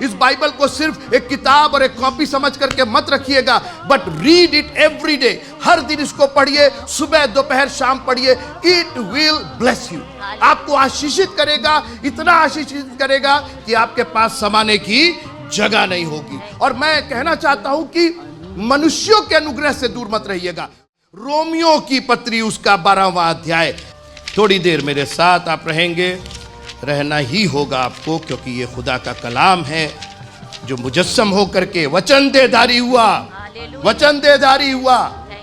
इस बाइबल को सिर्फ एक किताब और एक कॉपी समझ करके मत रखिएगा, but read it every day. हर दिन इसको पढ़िए, सुबह दोपहर शाम पढ़िए। इट विल ब्लेस यू, आपको आशीषित करेगा, इतना आशीषित करेगा कि आपके पास समाने की जगह नहीं होगी। और मैं कहना चाहता हूं कि मनुष्यों के अनुग्रह से दूर मत रहिएगा। रोमियो की पत्री उसका 12वां अध्याय, थोड़ी देर मेरे साथ आप रहेंगे, रहना ही होगा आपको, क्योंकि ये खुदा का कलाम है जो मुजस्सम होकर के वचन देधारी हुआ, वचन देधारी हुआ।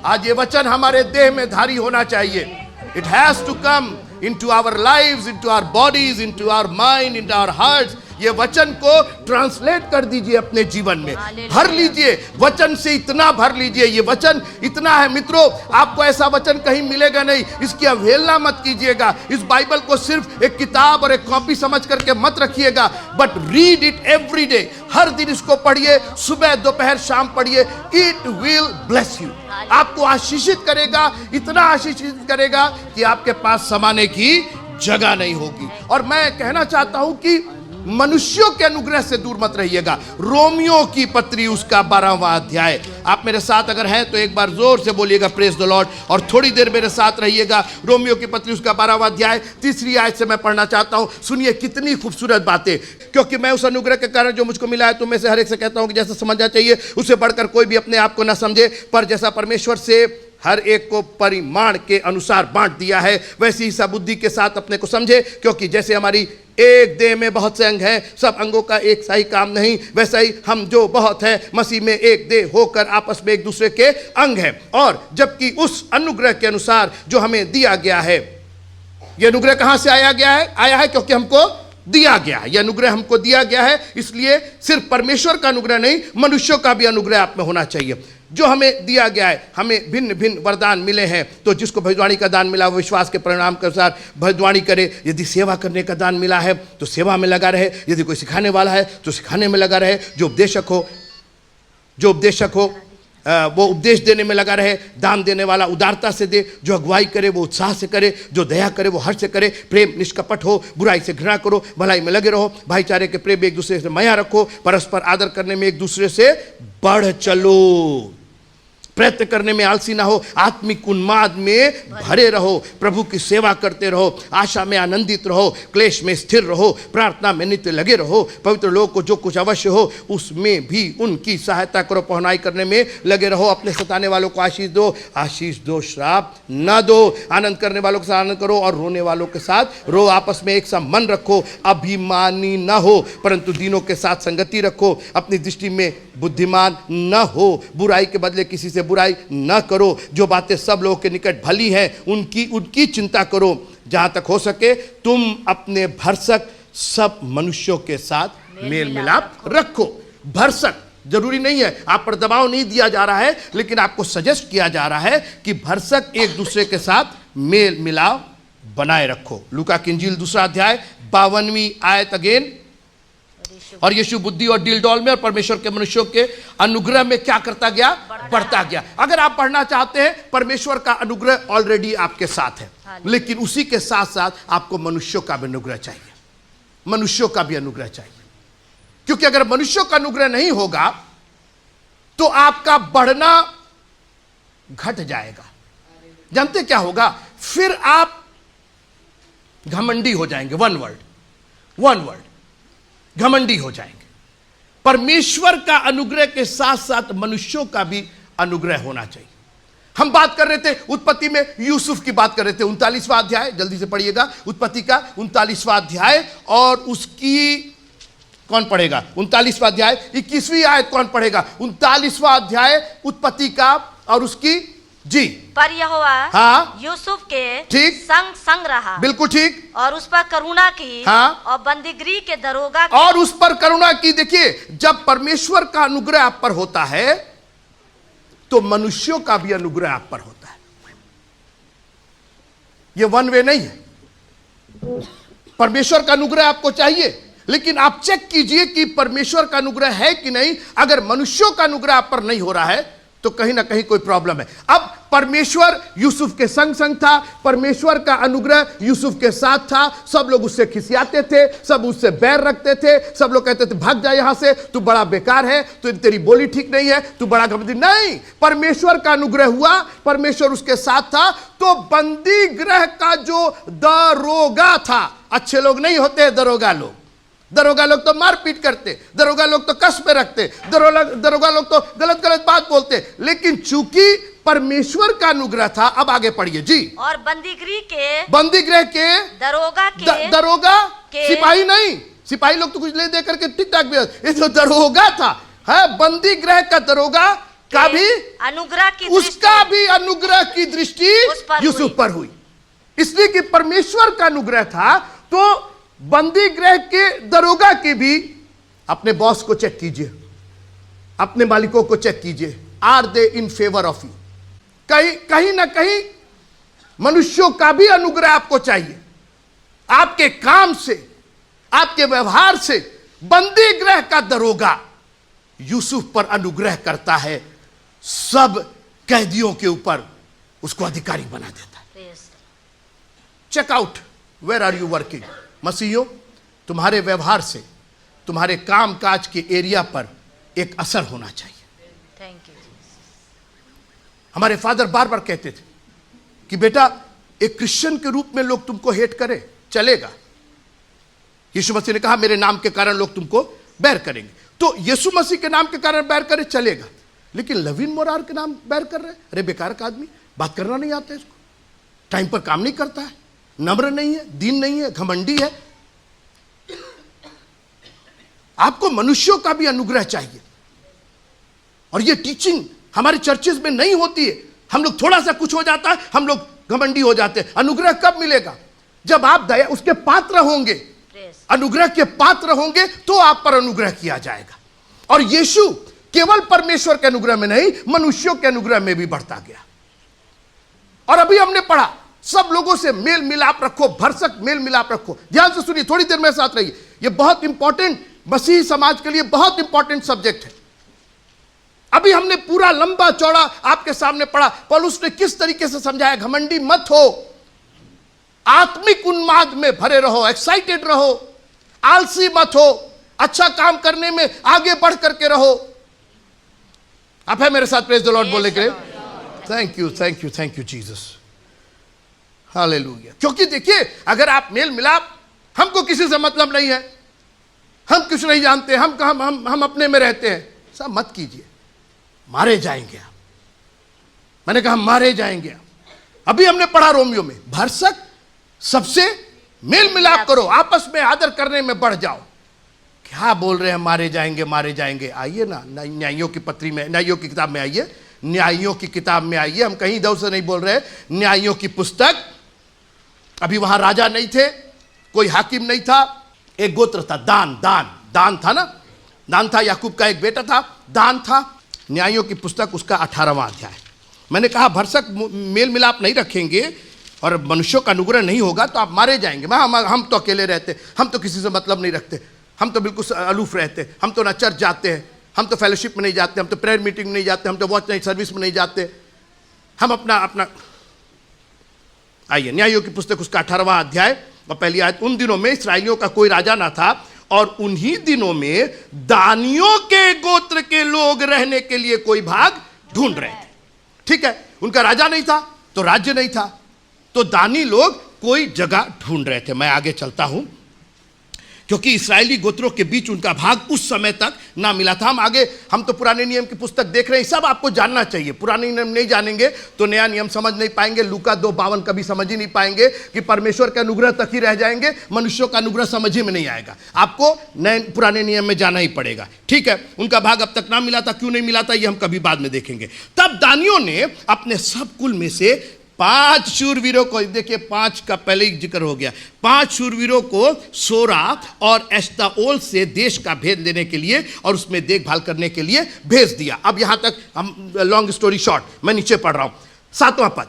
आज ये वचन हमारे देह में धारी होना चाहिए। It has to come into our lives, into our bodies, into our mind, into our hearts। ये वचन को ट्रांसलेट कर दीजिए अपने जीवन में, भर लीजिए, वचन से इतना भर लीजिए। ये वचन इतना है मित्रों, आपको ऐसा वचन कहीं मिलेगा नहीं, इसकी अवहेलना मत कीजिएगा। इस बाइबल को सिर्फ एक किताब और एक कॉपी समझ करके मत रखिएगा, but read it every day. हर दिन इसको पढ़िए, सुबह दोपहर शाम पढ़िए। इट विल ब्लेस यू, आपको आशीषित करेगा, इतना आशीषित करेगा कि आपके पास समाने की जगह नहीं होगी। और मैं कहना चाहता हूं कि मनुष्यों के अनुग्रह से दूर मत रहिएगा। रोमियो की पत्री उसका 12वां अध्याय, आप मेरे साथ अगर हैं तो एक बार जोर से बोलिएगा प्रेज द लॉर्ड, और थोड़ी देर मेरे साथ रहिएगा। रोमियो की पत्री उसका 12वां अध्याय 3री आयत से मैं पढ़ना चाहता हूं। सुनिए कितनी खूबसूरत बातें, क्योंकि मैं उस अनुग्रह के कारण जो मुझको मिला है, तो मैं से हर एक से कहता हूं कि जैसा समझना चाहिए उससे बढ़कर कोई भी अपने आप को ना समझे, पर जैसा परमेश्वर से हर एक को परिमाण के अनुसार बांट दिया है, वैसी ही सबुद्धि के साथ अपने को समझे। क्योंकि जैसे हमारी एक देह में बहुत से अंग हैं, सब अंगों का एक सा ही काम नहीं, वैसा ही हम जो बहुत हैं मसीह में एक देह होकर आपस में एक दूसरे के अंग हैं। और जबकि उस अनुग्रह के अनुसार जो हमें दिया गया है, यह अनुग्रह कहां से आया है क्योंकि हमको दिया गया है। यह अनुग्रह हमको दिया गया है, इसलिए सिर्फ परमेश्वर का अनुग्रह नहीं, मनुष्यों का भी अनुग्रह आप में होना चाहिए। जो हमें दिया गया है, हमें भिन्न भिन्न वरदान मिले हैं। तो जिसको भविष्यवाणी का दान मिला वो विश्वास के परिणाम के अनुसार भविष्यवाणी करे। यदि सेवा करने का दान मिला है तो सेवा में लगा रहे। यदि कोई सिखाने वाला है तो सिखाने में लगा रहे। जो उपदेशक हो वो उपदेश देने में लगा रहे। दान देने वाला उदारता से दे। जो अगुवाई करे वो उत्साह से करे। जो दया करे वो हर्ष से करे। प्रेम निष्कपट हो, बुराई से घृणा करो, भलाई में लगे रहो, भाईचारे के प्रेम में एक दूसरे से माया रखो, परस्पर आदर करने में एक दूसरे से बढ़ चलो, प्रयत्न करने में आलसी ना हो, आत्मिक उन्माद में भरे रहो, प्रभु की सेवा करते रहो, आशा में आनंदित रहो, क्लेश में स्थिर रहो, प्रार्थना में नित्य लगे रहो, पवित्र लोग को जो कुछ अवश्य हो उसमें भी उनकी सहायता करो, पहुनाई करने में लगे रहो, अपने सताने वालों को आशीष दो, श्राप न दो, आनंद करने वालों के साथ आनंद करो और रोने वालों के साथ रो, आपस में एक सा मन रखो, अभिमानी न हो परंतु दीनों के साथ संगति रखो, अपनी दृष्टि में बुद्धिमान न हो, बुराई के बदले किसी से बुराई न करो, जो बातें सब लोगों के निकट भली हैं उनकी चिंता करो, जहां तक हो सके तुम अपने भरसक सब मनुष्यों के साथ मेल मिलाप रखो। भरसक जरूरी नहीं है, आप पर दबाव नहीं दिया जा रहा है, लेकिन आपको सजेस्ट किया जा रहा है कि भरसक एक दूसरे के साथ मेल मिलाप बनाए रखो। लूका की इंजील 2 अध्याय 52वीं आयत अगेन। और यीशु बुद्धि और डील में और परमेश्वर के मनुष्यों के अनुग्रह में क्या करता गया? बढ़ता गया। अगर आप पढ़ना चाहते हैं, परमेश्वर का अनुग्रह ऑलरेडी आपके साथ है, लेकिन उसी के साथ साथ आपको मनुष्यों का भी अनुग्रह चाहिए, मनुष्यों का भी अनुग्रह चाहिए। क्योंकि अगर मनुष्यों का अनुग्रह नहीं होगा तो आपका बढ़ना घट जाएगा। जानते क्या होगा? फिर आप घमंडी हो जाएंगे। वन वर्ड घमंडी हो जाएंगे। परमेश्वर का अनुग्रह के साथ साथ मनुष्यों का भी अनुग्रह होना चाहिए। हम बात कर रहे थे उत्पत्ति में, यूसुफ की बात कर रहे थे। 39वां अध्याय जल्दी से पढ़िएगा, उत्पत्ति का 39वां अध्याय और उसकी कौन पढ़ेगा? 39वां अध्याय 21वीं आयत कौन पढ़ेगा? 39वां अध्याय उत्पत्ति का और उसकी जी। पर यहोवा हाँ यूसुफ के ठीक संग रहा, बिल्कुल ठीक, और उस पर करुणा की हाँ, और बंदीगृह के दरोगा की, और उस पर करुणा की। देखिए, जब परमेश्वर का अनुग्रह आप पर होता है तो मनुष्यों का भी अनुग्रह आप पर होता है। यह वन वे नहीं है। परमेश्वर का अनुग्रह आपको चाहिए, लेकिन आप चेक कीजिए कि परमेश्वर का अनुग्रह है कि नहीं। अगर मनुष्यों का अनुग्रह आप पर नहीं हो रहा है तो कहीं ना कहीं कोई प्रॉब्लम है। अब परमेश्वर यूसुफ के संग संग था, परमेश्वर का अनुग्रह यूसुफ के साथ था। सब लोग उससे खिसियाते थे, सब उससे बैर रखते थे, सब लोग कहते थे भाग जा यहां से, तू बड़ा बेकार है, तू तेरी बोली ठीक नहीं है, तू बड़ा घमंडी। नहीं, परमेश्वर का अनुग्रह हुआ, परमेश्वर उसके साथ था। तो बंदी गृह का जो दरोगा था, अच्छे लोग नहीं होते दरोगा लोग, दरोगा लोग तो मारपीट करते, दरोगा लोग तो कस में रखते, दरोगा लोग तो गलत गलत बात बोलते, लेकिन चूंकि परमेश्वर का अनुग्रह था। अब आगे पढ़िए जी। और बंदीगृह के दरोगा के सिपाही नहीं, सिपाही लोग तो कुछ ले दे करके ठीक ठाक भी, ये जो दरोगा था है, बंदीगृह का दरोगा का भी अनुग्रह की उसका भी अनुग्रह की दृष्टि यूसुफ पर हुई। इसलिए कि परमेश्वर का अनुग्रह था, तो बंदी गृह के दरोगा की भी अपने बॉस को चेक कीजिए, अपने मालिकों को चेक कीजिए, are they in favour of you. कहीं ना कहीं मनुष्यों का भी अनुग्रह आपको चाहिए, आपके काम से, आपके व्यवहार से। बंदी गृह का दरोगा यूसुफ पर अनुग्रह करता है, सब कैदियों के ऊपर उसको अधिकारी बना देता है। Check out where are you working. मसीहियों, तुम्हारे व्यवहार से, तुम्हारे काम काज के एरिया पर एक असर होना चाहिए। Thank you. हमारे फादर बार बार कहते थे कि बेटा, एक क्रिश्चियन के रूप में लोग तुमको हेट करें चलेगा, यीशु मसीह ने कहा मेरे नाम के कारण लोग तुमको बैर करेंगे, तो यीशु मसीह के नाम के कारण बैर करे चलेगा, लेकिन लवीन मोरार के नाम बैर कर रहे, अरे बेकार का आदमी, बात करना नहीं आता है, इसको टाइम पर काम नहीं करता है, नम्र नहीं है, दीन नहीं है, घमंडी है। आपको मनुष्यों का भी अनुग्रह चाहिए, और ये टीचिंग हमारे चर्चेस में नहीं होती है। हम लोग थोड़ा सा कुछ हो जाता है, हम लोग घमंडी हो जाते हैं। अनुग्रह कब मिलेगा? जब आप दया उसके पात्र होंगे, अनुग्रह के पात्र होंगे, तो आप पर अनुग्रह किया जाएगा। और यीशु केवल परमेश्वर के अनुग्रह में नहीं, मनुष्यों के अनुग्रह में भी बढ़ता गया। और अभी हमने पढ़ा, सब लोगों से मेल मिलाप रखो, भरसक मेल मिलाप रखो। ध्यान से सुनिए, थोड़ी देर मेरे साथ रहिए, यह बहुत इंपॉर्टेंट, मसीही समाज के लिए बहुत इंपॉर्टेंट सब्जेक्ट है। अभी हमने पूरा लंबा चौड़ा आपके सामने पढ़ा, पौलुस ने किस तरीके से समझाया, घमंडी मत हो, आत्मिक उन्माद में भरे रहो, एक्साइटेड रहो, आलसी मत हो, अच्छा काम करने में आगे बढ़ करके रहो। आप है मेरे साथ प्रेज द लॉर्ड बोले के? Thank you, thank you, thank you Jesus, hallelujah. क्योंकि देखिए, अगर आप मेल मिलाप, हमको किसी से मतलब नहीं है, हम कुछ नहीं जानते, हम अपने में रहते हैं, सब मत कीजिए, मारे जाएंगे आप। मैंने कहा मारे जाएंगे आप। अभी हमने पढ़ा रोमियो में, भरसक सबसे मेल मिलाप करो, आपस में आदर करने में बढ़ जाओ। क्या बोल रहे हैं मारे जाएंगे, मारे जाएंगे? आइए ना, न्यायियों की पत्री में, न्यायियों की किताब में आइए, न्यायियों की किताब में आइए। हम कहीं इधर से नहीं बोल रहे, न्यायियों की पुस्तक। अभी वहां राजा नहीं थे, कोई हाकिम नहीं था, एक गोत्र था, दान था ना, दान था, याकूब का एक बेटा था, दान था। न्यायों की पुस्तक उसका 18वां अध्याय। मैंने कहा भरसक मेल मिलाप नहीं रखेंगे और मनुष्यों का अनुग्रह नहीं होगा तो आप मारे जाएंगे। हम तो अकेले रहते, हम तो किसी से मतलब नहीं रखते, हम तो बिल्कुल अलूफ रहते, हम तो ना चर्च जाते हैं, हम तो फेलोशिप में नहीं जाते, हम तो प्रेयर मीटिंग में नहीं जाते, हम तो वॉच नाइट सर्विस में नहीं जाते, हम अपना। आइए, न्यायों की पुस्तक उसका 18वां अध्याय और पहली आयत। उन दिनों में इस्राएलियों का कोई राजा ना था, और उन्हीं दिनों में दानियों के गोत्र के लोग रहने के लिए कोई भाग ढूंढ रहे थे। ठीक है, उनका राजा नहीं था तो राज्य नहीं था, तो दानी लोग कोई जगह ढूंढ रहे थे। मैं आगे चलता हूं, क्योंकि इस्राएली गोत्रों के बीच उनका भाग उस समय तक ना मिला था। हम तो पुराने नियम की पुस्तक देख रहे हैं, सब आपको जानना चाहिए। पुराने नियम नहीं जानेंगे तो नया नियम समझ नहीं पाएंगे, लूका 2:52 कभी समझ ही नहीं पाएंगे, कि परमेश्वर के अनुग्रह तक ही रह जाएंगे, मनुष्यों का अनुग्रह समझ ही में नहीं आएगा। आपको नए पुराने नियम में जाना ही पड़ेगा। ठीक है, उनका भाग अब तक ना मिला था, क्यों नहीं मिला था ये हम कभी बाद में देखेंगे। तब दानियों ने अपने सब कुल में से 5 शूरवीरों को, देखिए 5 का पहले ही जिक्र हो गया, 5 शूरवीरों को सोरा और एश्ताओल से देश का भेद लेने के लिए और उसमें देखभाल करने के लिए भेज दिया। अब यहां तक हम, लॉन्ग स्टोरी शॉर्ट, मैं नीचे पढ़ रहा हूं, 7वां पद।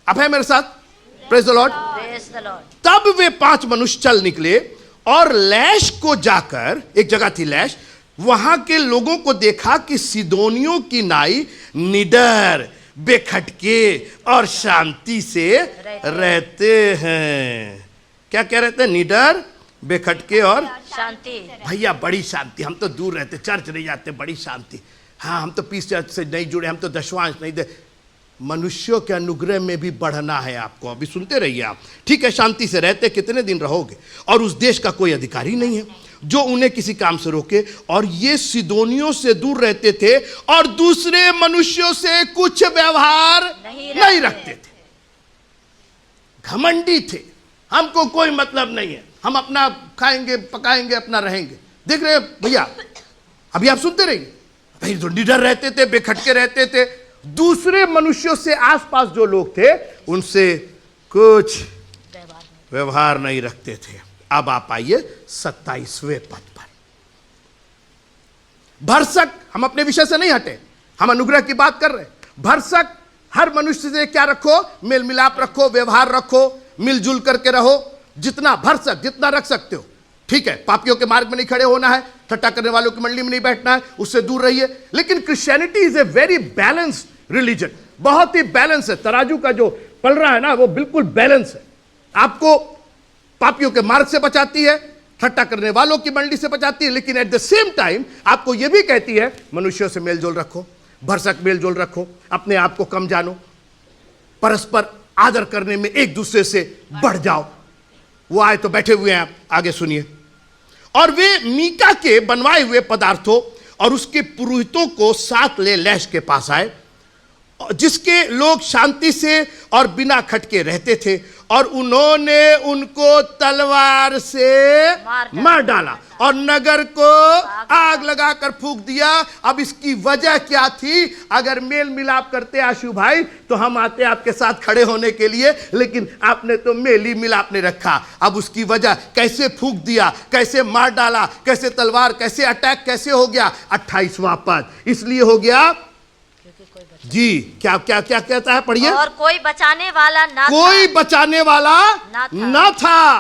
अब है मेरे साथ? Praise the Lord. तब वे 5 मनुष्य चल निकले और लैश को जाकर, एक जगह थी लैश, वहां के लोगों को देखा कि सिदोनियों की नाई निडर, बेखटके और शांति से रहते हैं। क्या कह रहे थे? निडर, बेखटके और शांति। भैया बड़ी शांति। हम तो दूर रहते, चर्च नहीं जाते, बड़ी शांति। हाँ, हम तो पीस चर्च से नहीं जुड़े, हम तो दशवांश नहीं दे। मनुष्यों के अनुग्रह में भी बढ़ना है आपको। अभी सुनते रहिए आप। ठीक है, शांति से रहते कितने दिन रहोगे? और उस देश का कोई अधिकारी नहीं है जो उन्हें किसी काम से रोके। और ये सिदोनियों से दूर रहते थे और दूसरे मनुष्यों से कुछ व्यवहार नहीं रखते थे। घमंडी थे, हमको कोई मतलब नहीं है, हम अपना खाएंगे पकाएंगे अपना रहेंगे। देख रहे भैया, अभी आप सुनते रहिए। भाई तो निडर रहते थे, बेखटके रहते थे, दूसरे मनुष्यों से, आसपास जो लोग थे उनसे कुछ व्यवहार नहीं रखते थे। अब आप आइए 27वें पद पर। भरसक, हम अपने विषय से नहीं हटे, हम अनुग्रह की बात कर रहे हैं। भरसक हर मनुष्य से क्या रखो? मेल मिलाप रखो, व्यवहार रखो, मिलजुल करके रहो, जितना भरसक, जितना रख सकते हो। ठीक है, पापियों के मार्ग में नहीं खड़े होना है, ठट्टा करने वालों की मंडली में नहीं बैठना है, उससे दूर रहिए। लेकिन Christianity is a very balanced religion, बहुत ही बैलेंस है। तराजू का जो पल रहा है ना, वो बिल्कुल बैलेंस है। आपको पापियों के मार्ग से बचाती है, ठट्टा करने वालों की मंडली से बचाती है, लेकिन एट द सेम टाइम आपको यह भी कहती है मनुष्यों से मेलजोल रखो, भरसक मेलजोल रखो, अपने आप को कम जानो, परस्पर आदर करने में एक दूसरे से बढ़ जाओ। वो आए तो बैठे हुए हैं आप, आगे सुनिए। और वे मीका के बनवाए हुए पदार्थों और उसके पुरोहितों को साथ ले लैश के पास आए, जिसके लोग शांति से और बिना खटके रहते थे, और उन्होंने उनको तलवार से मार डाला और नगर को आग लगाकर फूंक दिया। अब इसकी वजह क्या थी? अगर मेल मिलाप करते आशु भाई तो हम आते आपके साथ खड़े होने के लिए, लेकिन आपने तो मेल ही मिलाप नहीं रखा। अब उसकी वजह, कैसे फूंक दिया, कैसे मार डाला, कैसे तलवार, कैसे अटैक कैसे हो गया? 28वां पद इसलिए हो गया जी, क्या क्या क्या कहता है? पढ़िए। और कोई बचाने वाला ना कोई था। बचाने वाला ना था,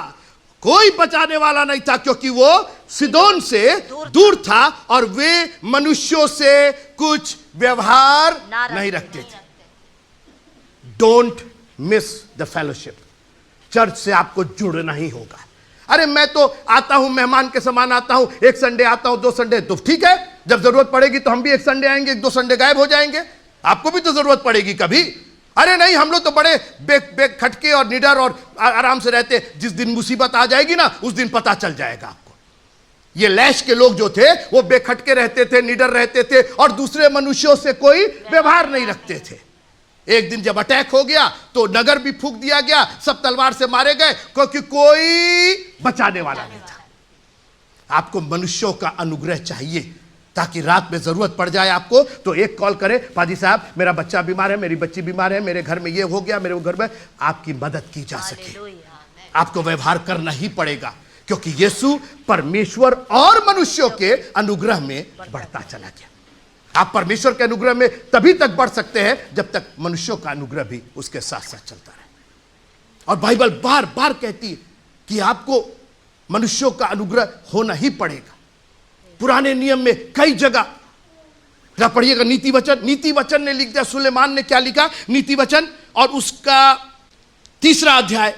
कोई बचाने वाला नहीं था, क्योंकि वो सिदोन से दूर था और वे मनुष्यों से कुछ व्यवहार नहीं रखते थे। Don't miss the fellowship. Church से आपको जुड़ना ही होगा। अरे मैं तो आता हूं, मेहमान के समान आता हूं, एक संडे आता हूं, 2 संडे, तो ठीक है, जब जरूरत पड़ेगी तो हम भी एक संडे आएंगे, 1-2 संडे गायब हो जाएंगे, आपको भी तो जरूरत पड़ेगी कभी। अरे नहीं, हम लोग तो बड़े बेखटके और निडर और आराम से रहते, जिस दिन मुसीबत आ जाएगी ना उस दिन पता चल जाएगा आपको। ये लैश के लोग जो थे वो बेखटके रहते थे, निडर रहते थे और दूसरे मनुष्यों से कोई व्यवहार नहीं रखते थे। एक दिन जब अटैक हो गया तो नगर भी फूंक दिया गया, सब तलवार से मारे गए, क्योंकि कोई बचाने वाला नहीं था। आपको मनुष्यों का अनुग्रह चाहिए, ताकि रात में जरूरत पड़ जाए आपको तो एक कॉल करे, पाजी साहब मेरा बच्चा बीमार है, मेरी बच्ची बीमार है, मेरे घर में ये हो गया, मेरे वो घर में, आपकी मदद की जा सके। आपको व्यवहार करना ही पड़ेगा, क्योंकि यीशु परमेश्वर और मनुष्यों के अनुग्रह में बढ़ता चला गया। आप परमेश्वर के अनुग्रह में तभी तक बढ़ सकते हैं जब तक मनुष्यों का अनुग्रह भी उसके साथ साथ चलता रहे। और बाइबल बार बार कहती है कि आपको मनुष्यों का अनुग्रह होना ही पड़ेगा। पुराने नियम में कई जगह पढ़िएगा, नीति वचन, नीति वचन ने लिख दिया, सुलेमान ने क्या लिखा? नीति वचन, और उसका 3 अध्याय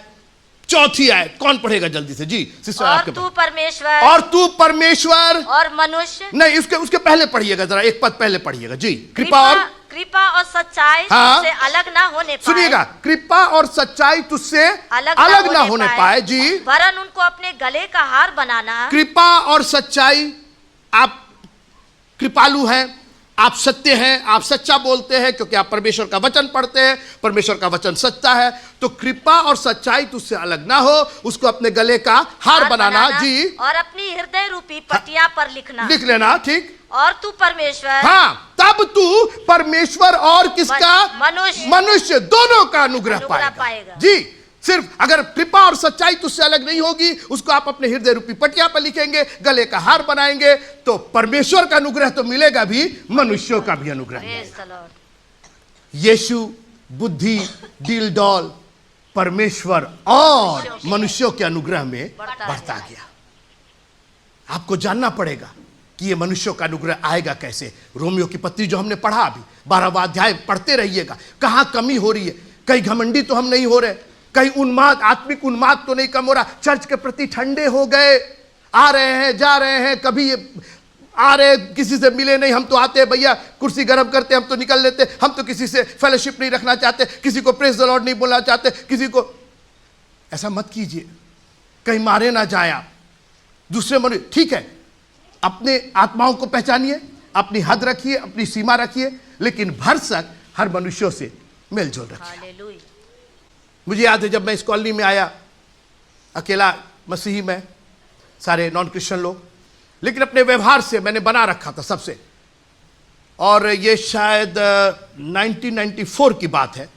4 आयत, कौन पढ़ेगा जल्दी से? जी सिस्टर, और आपके तू परमेश्वर, और तू परमेश्वर और मनुष्य, नहीं, उसके पहले पढ़िएगा, जरा एक पद पहले पढ़िएगा जी। कृपा और सच्चाई हाँ, तुझसे अलग ना होने पाए। सुनिएगा, कृपा और सच्चाई तुझसे अलग ना होने पाए जी, वरन उनको अपने गले का हार बनाना। कृपा और सच्चाई, आप कृपालु हैं, आप सत्य हैं, आप सच्चा बोलते हैं क्योंकि आप परमेश्वर का वचन पढ़ते हैं, परमेश्वर का वचन सच्चा है, तो कृपा और सच्चाई तुझसे अलग ना हो, उसको अपने गले का हार बनाना जी, और अपनी हृदय रूपी पटिया पर लिख लेना। ठीक, और तू परमेश्वर, हाँ, तब तू परमेश्वर और किसका? मनुष्य दोनों का अनुग्रह पाएगा जी। सिर्फ अगर कृपा और सच्चाई तुझसे अलग नहीं होगी, उसको आप अपने हृदय रूपी पटिया पर लिखेंगे, गले का हार बनाएंगे, तो परमेश्वर का अनुग्रह तो मिलेगा भी, मनुष्यों का भी अनुग्रह मिलेगा। यीशु बुद्धि, डील डॉल, परमेश्वर और मनुष्यों के अनुग्रह में बढ़ता गया। आपको जानना पड़ेगा कि ये मनुष्यों का अनुग्रह आएगा कैसे। रोमियो की पत्री जो हमने पढ़ा अभी 12वां अध्याय पढ़ते रहिएगा, कहाँ कमी हो रही है। कहीं घमंडी तो हम नहीं हो रहे, कहीं उन्माद, आत्मिक उन्माद तो नहीं कम हो रहा। चर्च के प्रति ठंडे हो गए, आ रहे हैं जा रहे हैं, कभी ये आ रहे किसी से मिले नहीं, हम तो आते हैं भैया कुर्सी गर्म करते, हम तो निकल लेते, हम तो किसी से फेलोशिप नहीं रखना चाहते, किसी को प्रेज द लॉर्ड नहीं बोलना चाहते, किसी को। ऐसा मत कीजिए, कहीं मारे ना जाए आप दूसरे मनुष्य। ठीक है, अपने आत्माओं को पहचानिए, अपनी हद रखिए, अपनी सीमा रखिए, लेकिन भरसक हर मनुष्यों से मेलजोल रखिए। हालेलुया। मुझे याद है जब मैं इस कॉलोनी में आया, अकेला मसीही में, सारे नॉन क्रिश्चियन लोग, लेकिन अपने व्यवहार से मैंने बना रखा था सबसे। और ये शायद 1994 की बात है,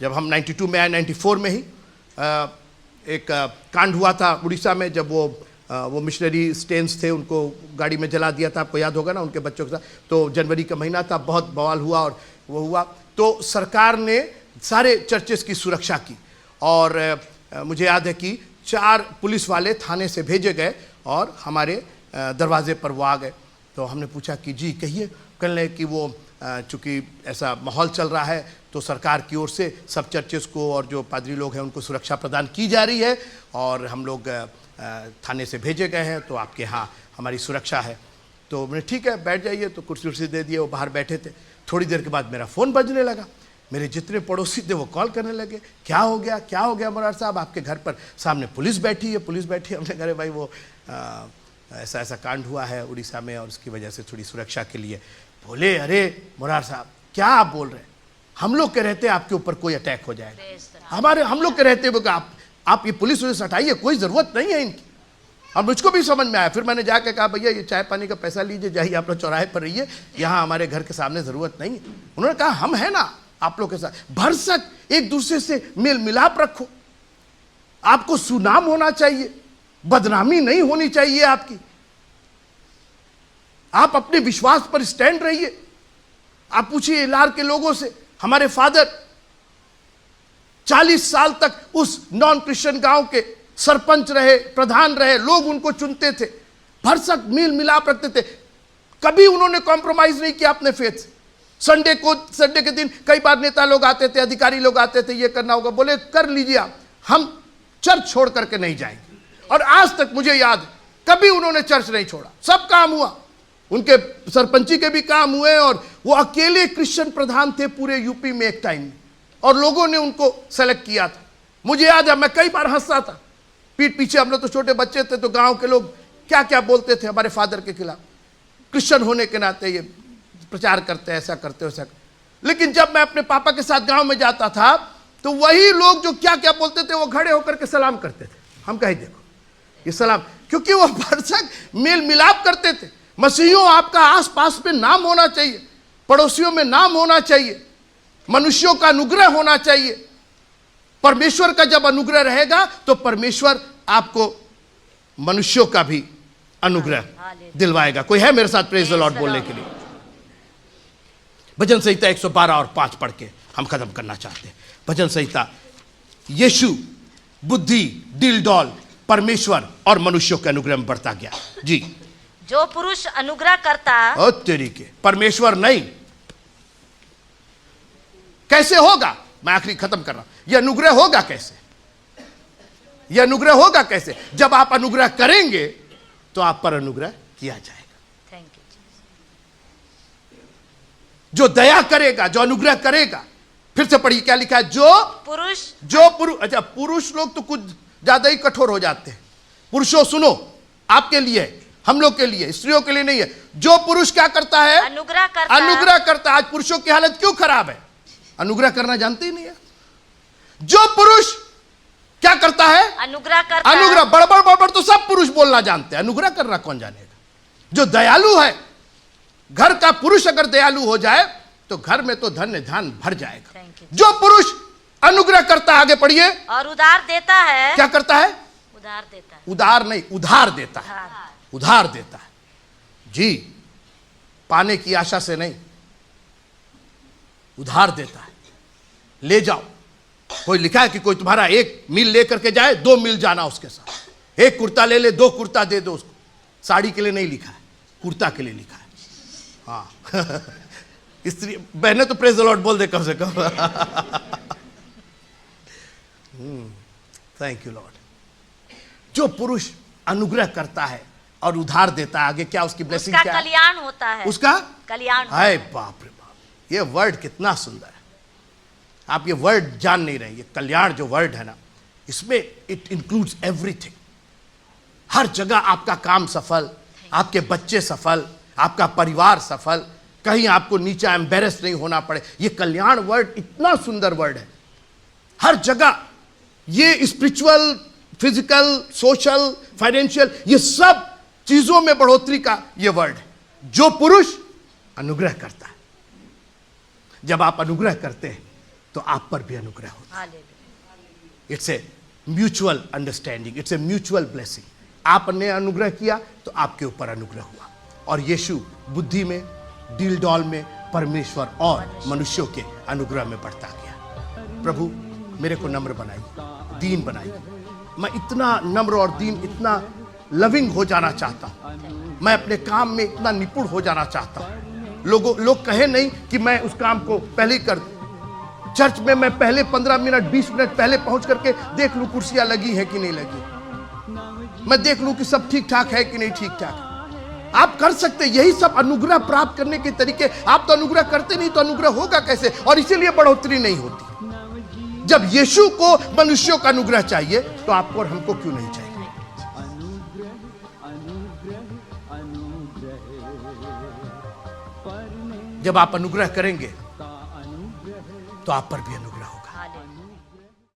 जब हम 92 में आए, 94 में ही एक कांड हुआ था उड़ीसा में, जब वो मिशनरी स्टेन्स थे, उनको गाड़ी में जला दिया था, आपको याद होगा ना, उनके बच्चों के साथ। तो जनवरी का महीना था, बहुत बवाल हुआ और वो हुआ। तो सरकार ने सारे चर्चेस की सुरक्षा की और मुझे याद है कि 4 पुलिस वाले थाने से भेजे गए और हमारे दरवाजे पर वो आ गए। तो हमने पूछा कि जी कहिए, कहने कि वो चूँकि ऐसा माहौल चल रहा है तो सरकार की ओर से सब चर्चेस को और जो पादरी लोग हैं उनको सुरक्षा प्रदान की जा रही है और हम लोग थाने से भेजे गए हैं, तो आपके यहाँ हमारी सुरक्षा है। तो मैंने ठीक है बैठ जाइए, तो कुर्सी उर्सी दे दिए, वो बाहर बैठे थे। थोड़ी देर के बाद मेरा फ़ोन बजने लगा, मेरे जितने पड़ोसी थे वो कॉल करने लगे, क्या हो गया मुरार साहब, आपके घर पर सामने पुलिस बैठी है, पुलिस बैठी है। हमने कहा भाई वो ऐसा ऐसा कांड हुआ है उड़ीसा में और उसकी वजह से थोड़ी सुरक्षा के लिए। बोले अरे मुरार साहब क्या आप बोल रहे हैं, हम लोग के रहते आपके ऊपर कोई अटैक हो जाएगा, हम लोग के रहते हुए आप ये पुलिस वुलिस हटाइए, कोई ज़रूरत नहीं है इनकी। और मुझको भी समझ में आया, फिर मैंने जाके कहा भैया ये चाय पानी का पैसा लीजिए, जाइए आप लोग चौराहे पर रहिए, यहाँ हमारे घर के सामने ज़रूरत नहीं है। उन्होंने कहा हम हैं ना आप लोग के साथ, भरसक एक दूसरे से मेल मिलाप रखो, आपको सुनाम होना चाहिए, बदनामी नहीं होनी चाहिए आपकी, आप अपने विश्वास पर स्टैंड रहिए। आप पूछिए इलार के लोगों से, हमारे फादर 40 साल तक उस नॉन क्रिश्चियन गांव के सरपंच रहे, प्रधान रहे, लोग उनको चुनते थे, भरसक मेल मिलाप रखते थे, कभी उन्होंने कॉम्प्रोमाइज नहीं किया अपने फेथ से। संडे के दिन कई बार नेता लोग आते थे, अधिकारी लोग आते थे, ये करना होगा, बोले कर लीजिए आप, हम चर्च छोड़ करके नहीं जाएंगे। और आज तक मुझे याद कभी उन्होंने चर्च नहीं छोड़ा, सब काम हुआ, उनके सरपंची के भी काम हुए और वो अकेले क्रिश्चियन प्रधान थे पूरे यूपी में एक टाइम में, और लोगों ने उनको सेलेक्ट किया था। मुझे याद है मैं कई बार हंसता था, पीठ पीछे, हम लोग तो छोटे बच्चे थे, तो गांव के लोग क्या क्या बोलते थे हमारे फादर के खिलाफ, क्रिश्चियन होने के नाते ये प्रचार करते, ऐसा करते वैसा। लेकिन जब मैं अपने पापा के साथ गांव में जाता था तो वही लोग जो क्या क्या बोलते थे वो खड़े होकर के सलाम करते थे। हम कहे देखो ये सलाम, क्योंकि वो भरसक मेल मिलाप करते थे। मसीहियों आपका आस पास में नाम होना चाहिए, पड़ोसियों में नाम होना चाहिए, मनुष्यों का अनुग्रह होना चाहिए। परमेश्वर का जब अनुग्रह रहेगा तो परमेश्वर आपको मनुष्यों का भी अनुग्रह दिलवाएगा। कोई है मेरे साथ प्रेज द लॉर्ड बोलने के लिए? भजन संहिता 112 और 5 पढ़ के हम खत्म करना चाहते हैं। भजन संहिता, यीशु बुद्धि, दिल डौल, परमेश्वर और मनुष्यों के अनुग्रह में बढ़ता गया। जी, जो पुरुष अनुग्रह करता, ओ तेरी के, परमेश्वर नहीं, कैसे होगा? मैं आखिरी खत्म कर रहा हूं। यह अनुग्रह होगा कैसे? यह अनुग्रह होगा कैसे? जब आप अनुग्रह करेंगे तो आप पर अनुग्रह किया जाएगा। Thank you. जो दया करेगा, जो अनुग्रह करेगा, फिर से पढ़िए क्या लिखा है, जो पुरुष, अच्छा पुरुष लोग तो कुछ ज्यादा ही कठोर हो जाते हैं। पुरुषों सुनो, आपके लिए, हम लोग के लिए, स्त्रियों के लिए नहीं है। जो पुरुष क्या करता है? अनुग्रह करता। अनुग्रह करता है। आज पुरुषों की हालत क्यों खराब है? अनुग्रह करना जानते ही नहीं है। जो पुरुष क्या करता है? अनुग्रह करता। अनुग्रह, बड़बड़ बड़बड़ तो सब पुरुष बोलना जानते हैं, अनुग्रह करना कौन जानेगा? जो दयालु है, घर का पुरुष अगर दयालु हो जाए तो घर में तो धन्य धान भर जाएगा। जो पुरुष अनुग्रह करता है, आगे पढ़िए, और उधार देता है। क्या करता है? उधार देता है। उधार नहीं, उधार देता है। उधार देता है जी, पाने की आशा से नहीं, उधार देता है। ले जाओ, कोई लिखा है कि कोई तुम्हारा 1 मील लेकर के जाए, 2 मील जाना उसके साथ। 1 कुर्ता ले ले, 2 कुर्ता दे दो उसको, साड़ी के लिए नहीं लिखा है। कुर्ता के लिए लिखा है। हाँ स्त्री बहने तो प्रेज द लॉर्ड बोल दे कम से कम। Thank you Lord. जो पुरुष अनुग्रह करता है और उधार देता है, आगे क्या उसकी ब्लेसिंग उसका क्या है? कल्याण होता है। उसका कल्याण होता हाय है। बाप रे बाप, ये वर्ड कितना सुंदर है। आप ये वर्ड जान नहीं रहे। ये कल्याण जो वर्ड है ना, इसमें इट इंक्लूड्स एवरीथिंग। हर जगह आपका काम सफल, आपके बच्चे सफल, आपका परिवार सफल, कहीं आपको नीचा एम्बेरस नहीं होना पड़े। ये कल्याण वर्ड इतना सुंदर वर्ड है। हर जगह ये स्पिरिचुअल, फिजिकल, सोशल, फाइनेंशियल, ये सब चीजों में बढ़ोतरी का ये वर्ड है। जो पुरुष अनुग्रह करता है, जब आप अनुग्रह करते हैं तो आप पर भी अनुग्रह होता है। Hallelujah. It's a mutual understanding, it's a mutual blessing. आपने अनुग्रह किया तो आपके ऊपर अनुग्रह हुआ। और यीशु बुद्धि में, डील डॉल में परमेश्वर और मनुष्यों के अनुग्रह में बढ़ता गया। प्रभु मेरे को नम्र बनाइए, दीन बनाइए। मैं इतना नम्र और दीन, इतना लविंग हो जाना चाहता हूँ। मैं अपने काम में इतना निपुण हो जाना चाहता हूँ। लोग कहे नहीं कि मैं उस काम को पहले ही कर दूं। चर्च में मैं पहले 15 मिनट 20 मिनट पहले पहुंच करके देख लूं कुर्सियां लगी है कि नहीं लगी, मैं देख लूं कि सब ठीक ठाक है कि नहीं ठीक ठाक। आप कर सकते, यही सब अनुग्रह प्राप्त करने के तरीके। आप तो अनुग्रह करते नहीं तो अनुग्रह होगा कैसे? और इसीलिए बढ़ोतरी नहीं होती। जब यीशु को मनुष्यों का अनुग्रह चाहिए तो आपको और हमको क्यों नहीं चाहिए? जब आप अनुग्रह करेंगे तो आप पर भी अनुग्रह